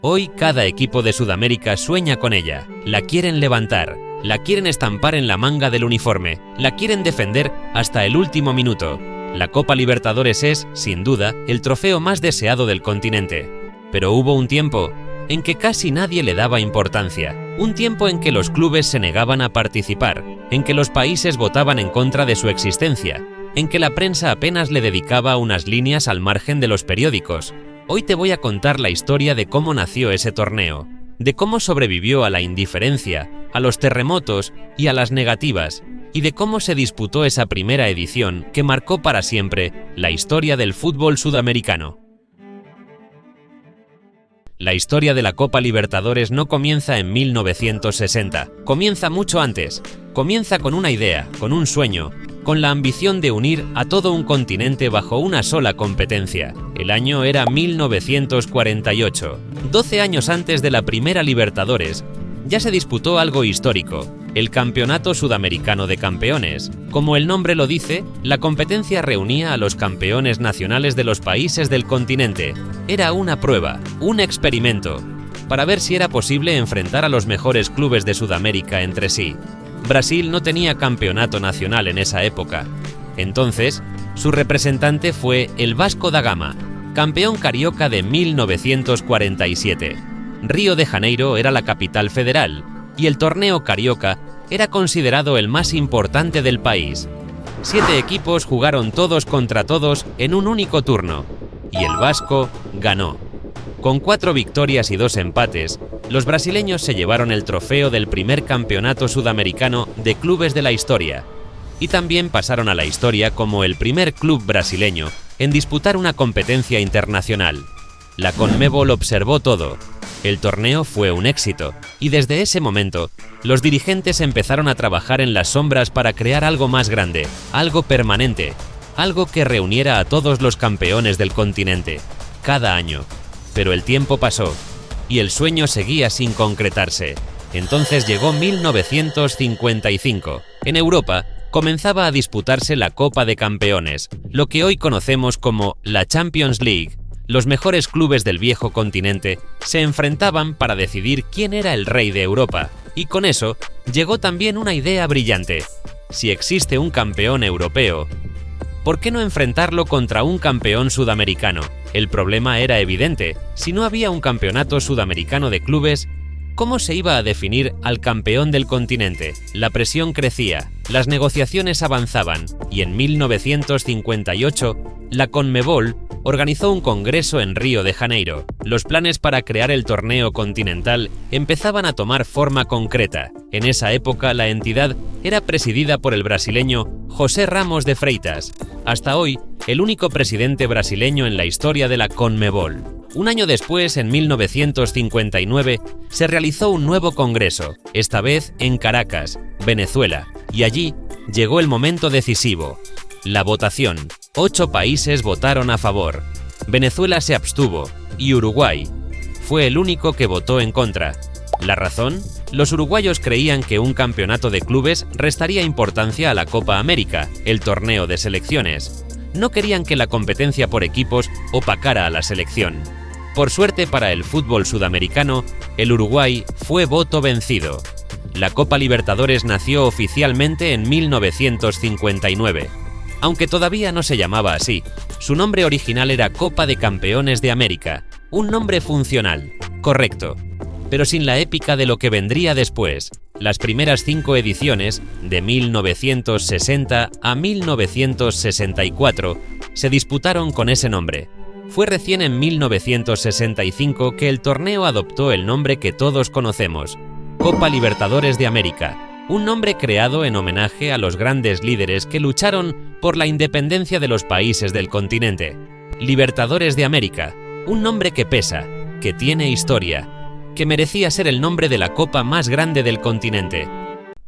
Hoy cada equipo de Sudamérica sueña con ella, la quieren levantar, la quieren estampar en la manga del uniforme, la quieren defender hasta el último minuto. La Copa Libertadores es, sin duda, el trofeo más deseado del continente. Pero hubo un tiempo en que casi nadie le daba importancia, un tiempo en que los clubes se negaban a participar, en que los países votaban en contra de su existencia, en que la prensa apenas le dedicaba unas líneas al margen de los periódicos. Hoy te voy a contar la historia de cómo nació ese torneo, de cómo sobrevivió a la indiferencia, a los terremotos y a las negativas, y de cómo se disputó esa primera edición que marcó para siempre la historia del fútbol sudamericano. La historia de la Copa Libertadores no comienza en 1960, comienza mucho antes. Comienza con una idea, con un sueño, con la ambición de unir a todo un continente bajo una sola competencia. El año era 1948. 12 años antes de la primera Libertadores, ya se disputó algo histórico, el Campeonato Sudamericano de Campeones. Como el nombre lo dice, la competencia reunía a los campeones nacionales de los países del continente. Era una prueba, un experimento, para ver si era posible enfrentar a los mejores clubes de Sudamérica entre sí. Brasil no tenía campeonato nacional en esa época. Entonces, su representante fue el Vasco da Gama, campeón carioca de 1947. Río de Janeiro era la capital federal, y el torneo carioca era considerado el más importante del país. 7 equipos jugaron todos contra todos en un único turno, y el Vasco ganó. Con 4 victorias y 2 empates, los brasileños se llevaron el trofeo del primer campeonato sudamericano de clubes de la historia, y también pasaron a la historia como el primer club brasileño en disputar una competencia internacional. La Conmebol observó todo. El torneo fue un éxito, y desde ese momento, los dirigentes empezaron a trabajar en las sombras para crear algo más grande, algo permanente, algo que reuniera a todos los campeones del continente, cada año. Pero el tiempo pasó, y el sueño seguía sin concretarse. Entonces llegó 1955. En Europa, comenzaba a disputarse la Copa de Campeones, lo que hoy conocemos como la Champions League. Los mejores clubes del viejo continente se enfrentaban para decidir quién era el rey de Europa, y con eso llegó también una idea brillante. Si existe un campeón europeo, ¿por qué no enfrentarlo contra un campeón sudamericano? El problema era evidente. Si no había un campeonato sudamericano de clubes, ¿cómo se iba a definir al campeón del continente? La presión crecía, las negociaciones avanzaban, y en 1958, la Conmebol organizó un congreso en Río de Janeiro. Los planes para crear el torneo continental empezaban a tomar forma concreta. En esa época, la entidad era presidida por el brasileño José Ramos de Freitas, hasta hoy el único presidente brasileño en la historia de la Conmebol. Un año después, en 1959, se realizó un nuevo congreso, esta vez en Caracas, Venezuela, y allí llegó el momento decisivo, la votación. 8 países votaron a favor. Venezuela se abstuvo y Uruguay fue el único que votó en contra. ¿La razón? Los uruguayos creían que un campeonato de clubes restaría importancia a la Copa América, el torneo de selecciones. No querían que la competencia por equipos opacara a la selección. Por suerte para el fútbol sudamericano, el Uruguay fue voto vencido. La Copa Libertadores nació oficialmente en 1959. Aunque todavía no se llamaba así, su nombre original era Copa de Campeones de América, un nombre funcional, correcto, pero sin la épica de lo que vendría después. Las primeras 5 ediciones, de 1960 a 1964, se disputaron con ese nombre. Fue recién en 1965 que el torneo adoptó el nombre que todos conocemos, Copa Libertadores de América, un nombre creado en homenaje a los grandes líderes que lucharon por la independencia de los países del continente. Libertadores de América, un nombre que pesa, que tiene historia, que merecía ser el nombre de la copa más grande del continente.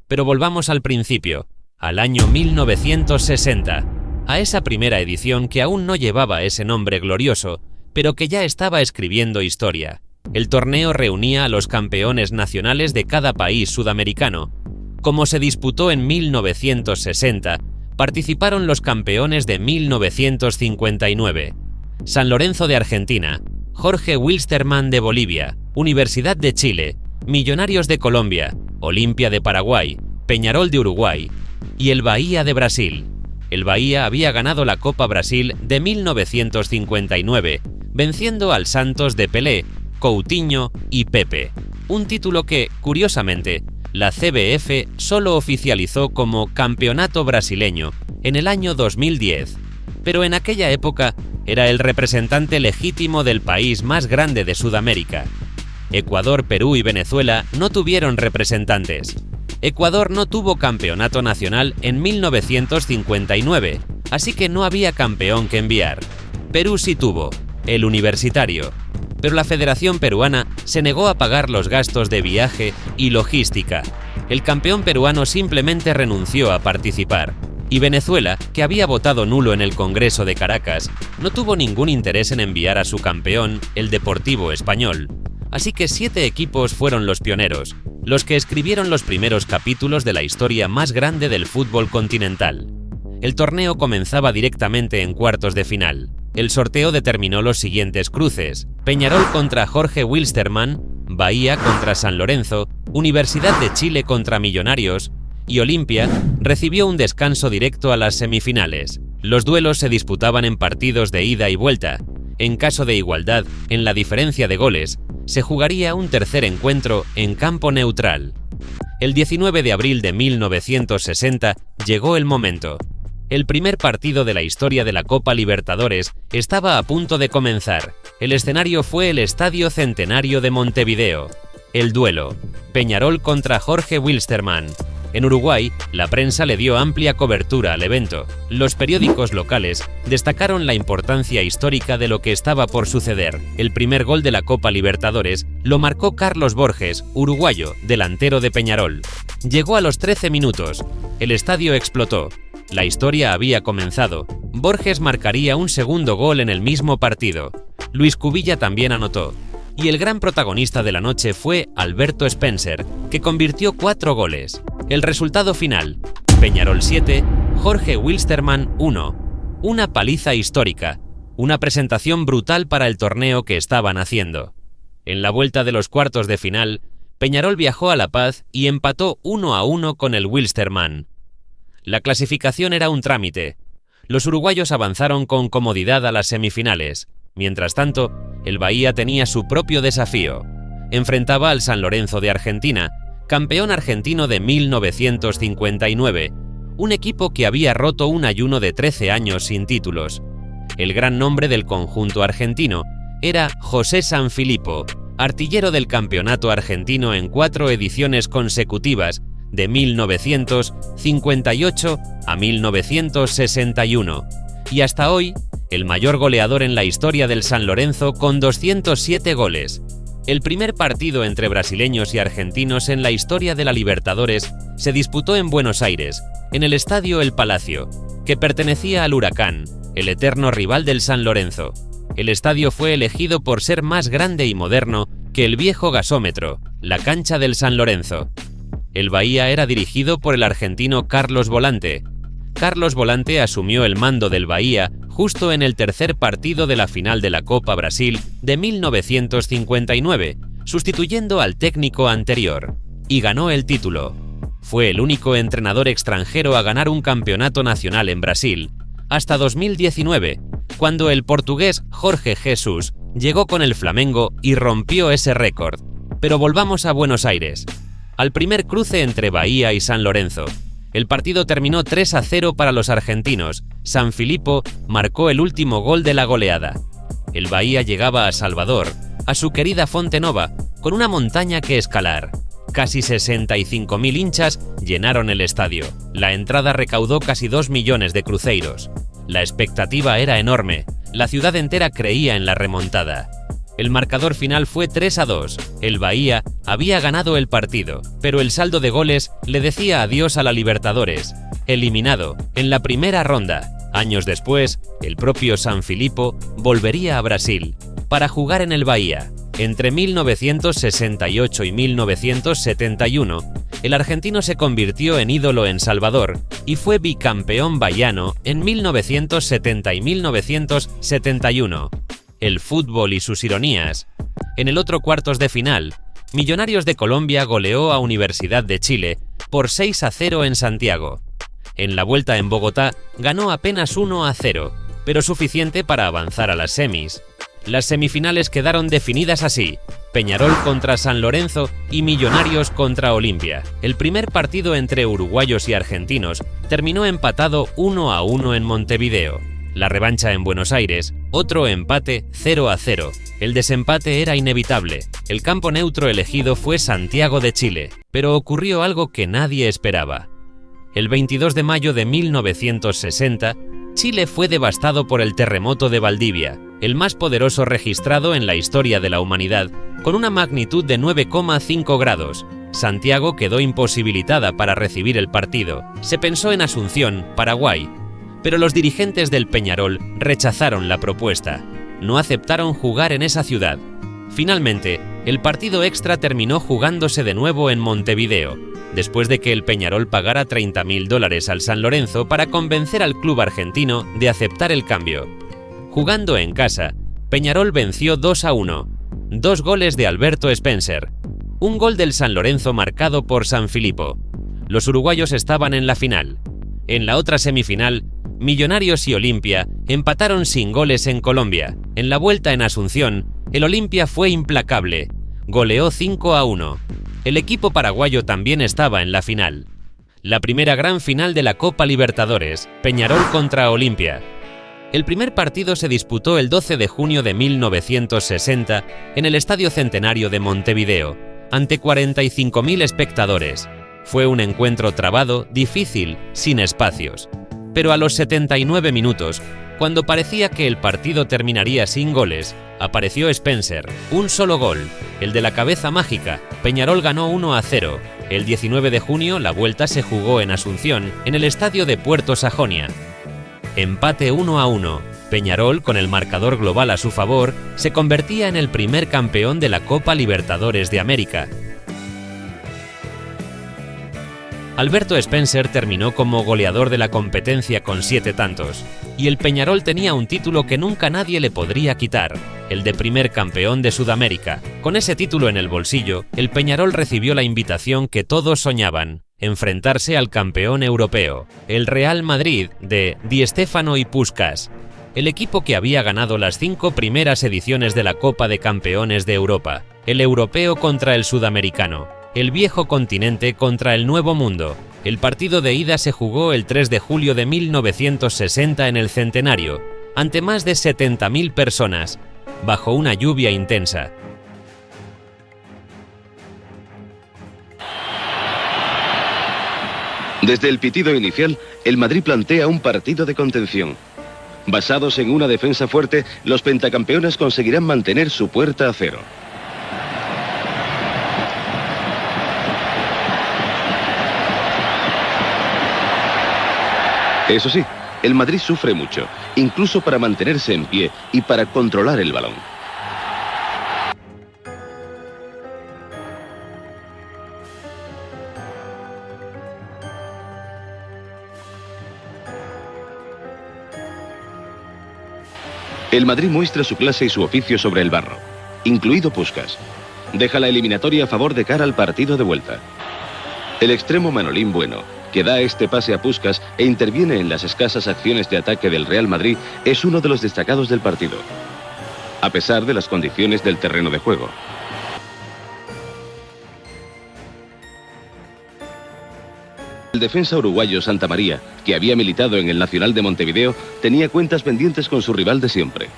Pero volvamos al principio, al año 1960, a esa primera edición que aún no llevaba ese nombre glorioso, pero que ya estaba escribiendo historia. El torneo reunía a los campeones nacionales de cada país sudamericano. Como se disputó en 1960, participaron los campeones de 1959. San Lorenzo de Argentina, Jorge Wilstermann de Bolivia, Universidad de Chile, Millonarios de Colombia, Olimpia de Paraguay, Peñarol de Uruguay y el Bahía de Brasil. El Bahía había ganado la Copa Brasil de 1959, venciendo al Santos de Pelé, Coutinho y Pepe, un título que, curiosamente, la CBF solo oficializó como Campeonato Brasileño en el año 2010, pero en aquella época era el representante legítimo del país más grande de Sudamérica. Ecuador, Perú y Venezuela no tuvieron representantes. Ecuador no tuvo campeonato nacional en 1959, así que no había campeón que enviar. Perú sí tuvo, el Universitario, pero la Federación Peruana se negó a pagar los gastos de viaje y logística. El campeón peruano simplemente renunció a participar. Y Venezuela, que había votado nulo en el Congreso de Caracas, no tuvo ningún interés en enviar a su campeón, el Deportivo Español. Así que 7 equipos fueron los pioneros, los que escribieron los primeros capítulos de la historia más grande del fútbol continental. El torneo comenzaba directamente en cuartos de final. El sorteo determinó los siguientes cruces: Peñarol contra Jorge Wilstermann, Bahía contra San Lorenzo, Universidad de Chile contra Millonarios, y Olimpia recibió un descanso directo a las semifinales. Los duelos se disputaban en partidos de ida y vuelta. En caso de igualdad en la diferencia de goles, se jugaría un tercer encuentro en campo neutral. El 19 de abril de 1960 llegó el momento. El primer partido de la historia de la Copa Libertadores estaba a punto de comenzar. El escenario fue el Estadio Centenario de Montevideo. El duelo: Peñarol contra Jorge Wilstermann. En Uruguay, la prensa le dio amplia cobertura al evento. Los periódicos locales destacaron la importancia histórica de lo que estaba por suceder. El primer gol de la Copa Libertadores lo marcó Carlos Borges, uruguayo, delantero de Peñarol. Llegó a los 13 minutos. El estadio explotó. La historia había comenzado. Borges marcaría un segundo gol en el mismo partido. Luis Cubilla también anotó. Y el gran protagonista de la noche fue Alberto Spencer, que convirtió 4 goles. El resultado final: Peñarol 7, Jorge Wilstermann 1. Una paliza histórica, una presentación brutal para el torneo que estaban haciendo. En la vuelta de los cuartos de final, Peñarol viajó a La Paz y empató 1-1 con el Wilstermann. La clasificación era un trámite. Los uruguayos avanzaron con comodidad a las semifinales. Mientras tanto, el Bahía tenía su propio desafío. Enfrentaba al San Lorenzo de Argentina, campeón argentino de 1959, un equipo que había roto un ayuno de 13 años sin títulos. El gran nombre del conjunto argentino era José Sanfilippo, artillero del campeonato argentino en 4 ediciones consecutivas, de 1958 a 1961, y hasta hoy, el mayor goleador en la historia del San Lorenzo con 207 goles. El primer partido entre brasileños y argentinos en la historia de la Libertadores se disputó en Buenos Aires, en el estadio El Palacio, que pertenecía al Huracán, el eterno rival del San Lorenzo. El estadio fue elegido por ser más grande y moderno que el viejo gasómetro, la cancha del San Lorenzo. El Bahía era dirigido por el argentino Carlos Volante. Carlos Volante asumió el mando del Bahía justo en el tercer partido de la final de la Copa Brasil de 1959, sustituyendo al técnico anterior, y ganó el título. Fue el único entrenador extranjero a ganar un campeonato nacional en Brasil, hasta 2019, cuando el portugués Jorge Jesus llegó con el Flamengo y rompió ese récord. Pero volvamos a Buenos Aires, al primer cruce entre Bahía y San Lorenzo. El partido terminó 3-0 para los argentinos. Sanfilippo marcó el último gol de la goleada. El Bahía llegaba a Salvador, a su querida Fonte Nova, con una montaña que escalar. Casi 65.000 hinchas llenaron el estadio. La entrada recaudó casi 2 millones de cruceiros. La expectativa era enorme. La ciudad entera creía en la remontada. El marcador final fue 3-2. El Bahía había ganado el partido, pero el saldo de goles le decía adiós a la Libertadores, eliminado en la primera ronda. Años después, el propio Sanfilippo volvería a Brasil para jugar en el Bahía. Entre 1968 y 1971, el argentino se convirtió en ídolo en Salvador y fue bicampeón bahiano en 1970 y 1971. el fútbol y sus ironías. En el otro cuartos de final, Millonarios de Colombia goleó a Universidad de Chile por 6-0 en Santiago. En la vuelta en Bogotá ganó apenas 1-0, pero suficiente para avanzar a las semis. Las semifinales quedaron definidas así: Peñarol contra San Lorenzo y Millonarios contra Olimpia. El primer partido entre uruguayos y argentinos terminó empatado 1-1 en Montevideo. La revancha en Buenos Aires, otro empate 0-0. El desempate era inevitable. El campo neutro elegido fue Santiago de Chile, pero ocurrió algo que nadie esperaba. El 22 de mayo de 1960, Chile fue devastado por el terremoto de Valdivia, el más poderoso registrado en la historia de la humanidad, con una magnitud de 9,5 grados. Santiago quedó imposibilitada para recibir el partido. Se pensó en Asunción, Paraguay, pero los dirigentes del Peñarol rechazaron la propuesta. No aceptaron jugar en esa ciudad. Finalmente, el partido extra terminó jugándose de nuevo en Montevideo, después de que el Peñarol pagara $30.000 al San Lorenzo para convencer al club argentino de aceptar el cambio. Jugando en casa, Peñarol venció 2-1, 2 goles de Alberto Spencer, un gol del San Lorenzo marcado por Sanfilippo. Los uruguayos estaban en la final. En la otra semifinal, Millonarios y Olimpia empataron sin goles en Colombia. En la vuelta en Asunción, el Olimpia fue implacable, goleó 5-1. El equipo paraguayo también estaba en la final. La primera gran final de la Copa Libertadores, Peñarol contra Olimpia. El primer partido se disputó el 12 de junio de 1960 en el Estadio Centenario de Montevideo, ante 45.000 espectadores. Fue un encuentro trabado, difícil, sin espacios. Pero a los 79 minutos, cuando parecía que el partido terminaría sin goles, apareció Spencer, un solo gol, el de la cabeza mágica. Peñarol ganó 1-0. El 19 de junio la vuelta se jugó en Asunción, en el estadio de Puerto Sajonia. Empate 1-1. Peñarol, con el marcador global a su favor, se convertía en el primer campeón de la Copa Libertadores de América. Alberto Spencer terminó como goleador de la competencia con 7 tantos, y el Peñarol tenía un título que nunca nadie le podría quitar, el de primer campeón de Sudamérica. Con ese título en el bolsillo, el Peñarol recibió la invitación que todos soñaban: enfrentarse al campeón europeo, el Real Madrid de Di Stéfano y Puskás, el equipo que había ganado las 5 primeras ediciones de la Copa de Campeones de Europa, el europeo contra el sudamericano, el viejo continente contra el nuevo mundo. El partido de ida se jugó el 3 de julio de 1960 en el Centenario, ante más de 70.000 personas, bajo una lluvia intensa. Desde el pitido inicial, el Madrid plantea un partido de contención. Basados en una defensa fuerte, los pentacampeones conseguirán mantener su puerta a cero. Eso sí, el Madrid sufre mucho, incluso para mantenerse en pie y para controlar el balón. El Madrid muestra su clase y su oficio sobre el barro, incluido Puskás. Deja la eliminatoria a favor de cara al partido de vuelta. El extremo Manolín Bueno, que da este pase a Puskás e interviene en las escasas acciones de ataque del Real Madrid, es uno de los destacados del partido, a pesar de las condiciones del terreno de juego. El defensa uruguayo Santa María, que había militado en el Nacional de Montevideo, tenía cuentas pendientes con su rival de siempre.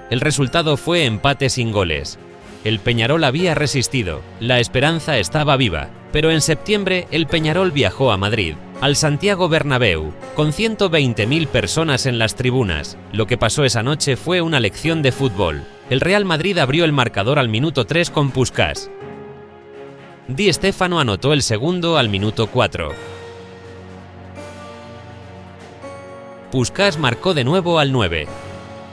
El resultado fue empate sin goles. El Peñarol había resistido, la esperanza estaba viva, pero en septiembre el Peñarol viajó a Madrid, al Santiago Bernabéu, con 120.000 personas en las tribunas. Lo que pasó esa noche fue una lección de fútbol. El Real Madrid abrió el marcador al minuto 3 con Puskás. Di Stéfano anotó el segundo al minuto 4. Puskás marcó de nuevo al 9.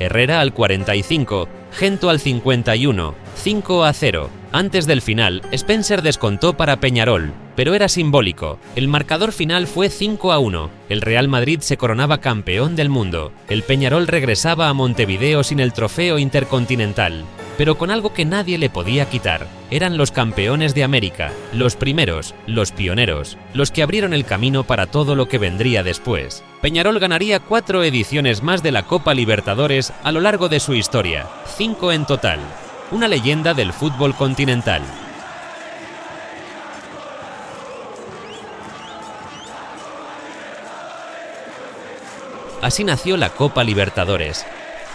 Herrera al 45, Gento al 51, 5-0. Antes del final, Spencer descontó para Peñarol, pero era simbólico. El marcador final fue 5-1. El Real Madrid se coronaba campeón del mundo. El Peñarol regresaba a Montevideo sin el trofeo intercontinental, pero con algo que nadie le podía quitar. Eran los campeones de América, los primeros, los pioneros, los que abrieron el camino para todo lo que vendría después. Peñarol ganaría 4 ediciones más de la Copa Libertadores a lo largo de su historia, 5 en total. Una leyenda del fútbol continental. Así nació la Copa Libertadores,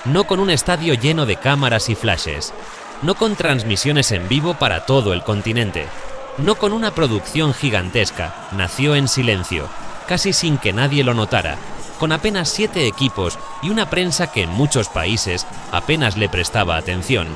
no con un estadio lleno de cámaras y flashes, no con transmisiones en vivo para todo el continente, no con una producción gigantesca, nació en silencio, casi sin que nadie lo notara, con apenas 7 equipos y una prensa que en muchos países apenas le prestaba atención,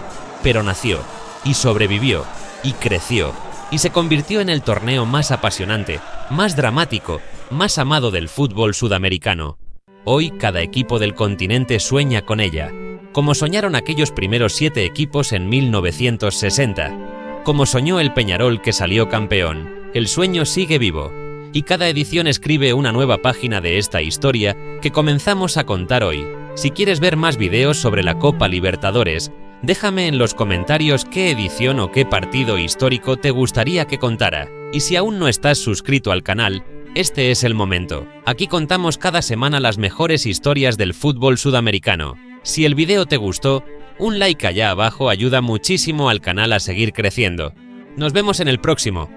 pero nació, y sobrevivió, y creció, y se convirtió en el torneo más apasionante, más dramático, más amado del fútbol sudamericano. Hoy cada equipo del continente sueña con ella, como soñaron aquellos primeros 7 equipos en 1960, como soñó el Peñarol que salió campeón. El sueño sigue vivo, y cada edición escribe una nueva página de esta historia que comenzamos a contar hoy. Si quieres ver más videos sobre la Copa Libertadores, déjame en los comentarios qué edición o qué partido histórico te gustaría que contara. Y si aún no estás suscrito al canal, este es el momento. Aquí contamos cada semana las mejores historias del fútbol sudamericano. Si el video te gustó, un like allá abajo ayuda muchísimo al canal a seguir creciendo. Nos vemos en el próximo.